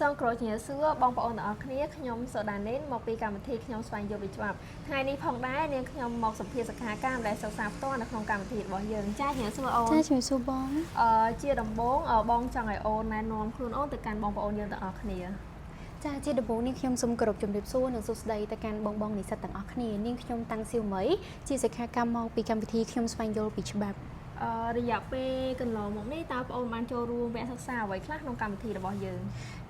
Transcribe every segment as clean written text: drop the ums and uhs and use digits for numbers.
សងក្រោយជាសួរបងប្អូនទាំងអស់គ្នាខ្ញុំសូដានេនមកពីកម្មវិធីខ្ញុំស្វែងយល់ពីច្បាប់ថ្ងៃនេះផងដែរនាងខ្ញុំមកសម្ភាសសិក្ខាកាមដែលសិក្សាផ្ទាល់នៅក្នុងកម្មវិធីរបស់យើងចាជំរាបសួរអូនចាជំរាបសួរបងជាដំបូងបងចង់ឲ្យអូនណែនាំខ្លួនអូនទៅកាន់បងប្អូនយើងទាំងអស់គ្នាចាជាដំបូងនេះខ្ញុំសូមគោរពជំរាបសួរនិងសួស្តីទៅកាន់បងនិស្សិតទាំងអស់គ្នានាងខ្ញុំតាំងសៀវមីជាសិក្ខាកាមមកពីកម្មវិធីខ្ញុំស្វែងយល់ពីច្បាប់រយៈពេលកន្លងមកនេះតើបងអូនបានចូលរួមវគ្គសិក្សាអ្វីខ្លះក្នុងកម្មវិធីរបស់យើង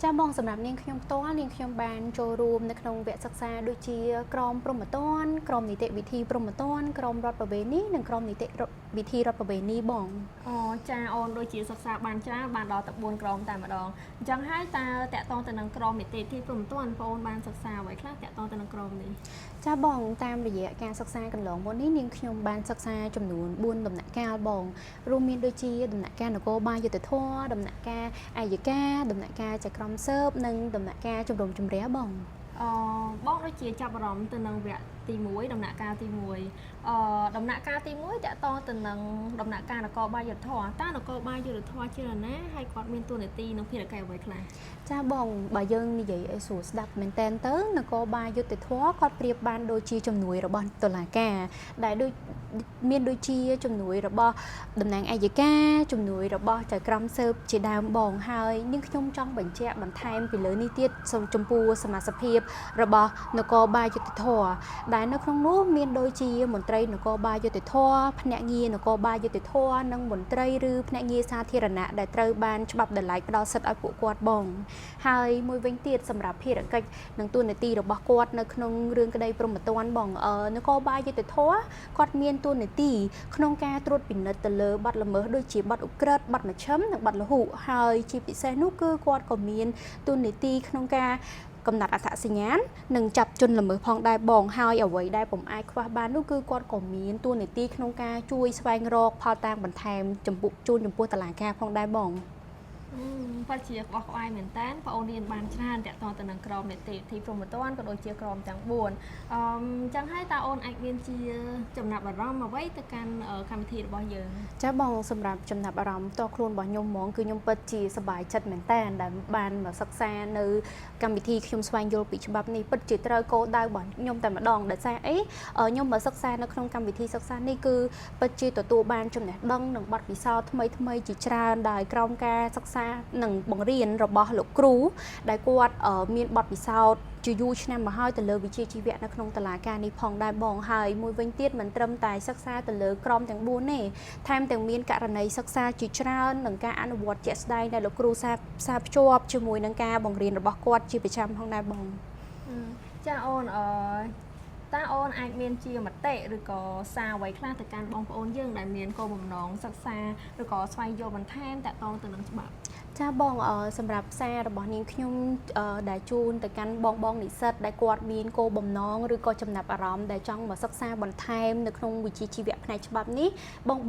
ចាបងសម្រាប់នាងខ្ញុំផ្ទាល់នាងខ្ញុំបានចូលរួមនៅក្នុងវគ្គសិក្សាដូចជាក្រមព្រហ្មទណ្ឌក្រមនីតិវិធីព្រហ្មទណ្ឌក្រមរដ្ឋប្រវេណីនិងក្រមនីតិវិធីរដ្ឋប្រវេណីបងចាអូនដូចជាសិក្សាបានច្រើនបានដល់ទៅ4ក្រមតែម្ដងអញ្ចឹងហើយតើតកតងទៅនឹងក្រមនីតិវិធីព្រហ្មទណ្ឌបងអូនបានសិក្សាអ្វីខ្លះតកតងទៅនឹងក្រមនេះចាបងតាមរយៈការសិក្សាកន្លងមកនេះនាងខ្ញុំបានសិក្សាចំនួន4ដំណាក់កាលបងរួមមានដូចជាដំណាក់កាលនគរបាលយុត្តិធម៌ដំណាក់កាលអัยការដំណាក់កាលចក្រមស៊ើបនិងដំណាក់កាលជំរំជម្រះបងបងដូចជាចាប់អារម្មណ៍ទៅនឹងវគ្គទី1ដំណាក់កាលទី1ដំណាក់កាលទី1តកតងទៅនឹងដំណាក់កាលនគរបាលយុត្តិធម៌តើនគរបាលយុត្តិធម៌ជាណាហើយគាត់មានតួនាទីនិងភារកិច្ចអ្វីខ្លះចាបងបើយើងនិយាយឲ្យស្រួលស្ដាប់មែនតើទៅនគរបាលយុត្តិធម៌គាត់ប្រៀបបានដូចជាជំនួយរបស់តុលាការដែលដូចមានដូចជាជំនួយរបស់តំណាងអัยការជំនួយរបស់ចៅក្រមស៊ើបជាដើមបងហើយនាងខ្ញុំចង់បញ្ជាក់បន្ថែមពីលើនេះទៀតចំពោះសមាជិកភាពរបស់នគរបាលយុត្តិធម៌ដែលនៅក្នុងនោះមានដូចជាមន្ត្រីនគរបាលយុត្តិធម៌ភ្នាក់ងារនគរបាលយុត្តិធម៌និងមន្ត្រីឬភ្នាក់ងារសាធារណៈដែលត្រូវបានច្បាប់ដោយឡែកផ្ដល់សិទ្ធិឲ្យពួកគាត់បងហើយមួយវិញទៀតសម្រាប់ភារកិច្ចនិងតួនាទីរបស់គាត់នៅក្នុងរឿងក្តីព្រហ្មទណ្ឌបងនគរបាលយុត្តិធម៌គាត់មានតួនាទីក្នុងការត្រួតពិនិត្យទៅលើបទល្មើសដូចជាបទឧក្រិដ្ឋបទមជ្ឈិមនិងបទលហុហើយជាពិសេសនោះគឺគាត់ក៏មានតួនាទីក្នុងការកំណត់អត្តសញ្ញាណនិងចាប់ជនល្មើសផងដែរបងហើយអ្វីដែលผมអាចខ្វះបាននោះគឺគាត់ក៏មានតួនាទីក្នុងការជួយស្វែងរកផលតាមបន្ថែមចំពោះតុលាការផងដែរបងពិតជាក្បោះក្បាយមែនតើបងអូនរៀនបានច្រើនតកតងទៅនឹងក្រមនីតិវិធីព្រហ្មទណ្ឌក៏ដូចជាក្រមទាំង4អញ្ចឹងហើយតើអូនអាចមានជាចំណាប់អារម្មណ៍អ្វីទៅកាន់កម្មវិធីរបស់យើងចាបងសម្រាប់ចំណាប់អារម្មណ៍ផ្ទាល់ខ្លួនរបស់ខ្ញុំហ្មងគឺខ្ញុំពិតជាសប្បាយចិត្តមែនតើដែលបានមកសិក្សានៅកម្មវិធីខ្ញុំស្វែងយល់ពីច្បាប់នេះពិតជាត្រូវគោលដៅរបស់ខ្ញុំតែម្ដងដោយសារអីខ្ញុំមកសិក្សានៅក្នុងកម្មវិធីសិក្សានេះគឺពិតជាទទួលបានចំណេះដឹងនិងបទពិសោធន៍ថ្មីជាច្រើនដែលក្រោមការសិក្សានិងបង្រៀនរបស់លោកគ្រូដែលគាត់មានបទពិសោធន៍ជាយូរឆ្នាំមកហើយទៅលើវិជ្ជាជីវៈនៅក្នុងតុលាការនេះផងដែរបងហើយមួយវិញទៀតមិនត្រឹមតែសិក្សាទៅលើក្រមទាំង4ទេថែមទាំងមានករណីសិក្សាជាច្រើននិងការអនុវត្តជាក់ស្ដែងដែលលោកគ្រូផ្សារភ្ជាប់ជាមួយនឹងការបង្រៀនរបស់គាត់ជាប្រចាំផងដែរបងចាអូនតើអូនអាចមានជាមតិឬក៏សារអ្វីខ្លះទៅកាន់បងប្អូនយើងដែលមានគោលបំណងសិក្សាឬក៏ស្វែងយល់បន្ថែមតកតងទៅនឹងច្បាប់ចាបងសម្រាប់សាររបស់នាងខ្ញុំដែលជូនទៅកាន់បងនិស្សិតដែលគាត់មានគោលបំណងឬក៏ចំណាប់អារម្មណ៍ដែលចង់មកសិក្សាបន្ថែមនៅក្នុងវិជ្ជាជីវៈផ្នែកច្បាប់នេះ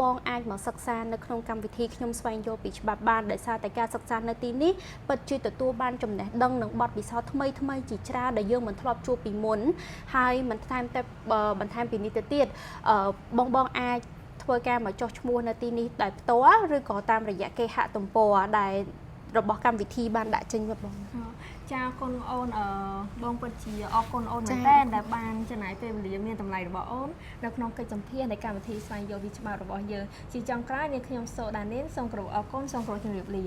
បងអាចមកសិក្សានៅក្នុងកម្មវិធីខ្ញុំស្វែងយល់ពីច្បាប់បានដោយសារតែការសិក្សានៅទីនេះពិតជាទទួលបានចំណេះដឹងនិងបទពិសោធន៍ថ្មីជាច្រើនដែលយើងមិនធ្លាប់ជួបពីមុនហើយមិនថែមតែបន្ថែមពីនេះទៅទៀតបងអាចធ្វើការមកចុះឈ្មោះនៅទីនេះដោយផ្ទាល់ឬក៏តាមរយៈគេហទំព័រដែលរបស់កម្មវិធីបានដាក់ចេញមកបងចាគុណអូនបងពិតជាអរគុណអូនមែនតើដែលបានចំណាយពេលវេលាមានតម្លៃរបស់អូននៅក្នុងកិច្ចសម្ភាសន៍នៃកម្មវិធីស្វែងយល់ពីច្បាប់របស់យើងជាចុងក្រោយនាងខ្ញុំសូដានេនសូមគោរពអរគុណសូមគោរពជម្រាបលា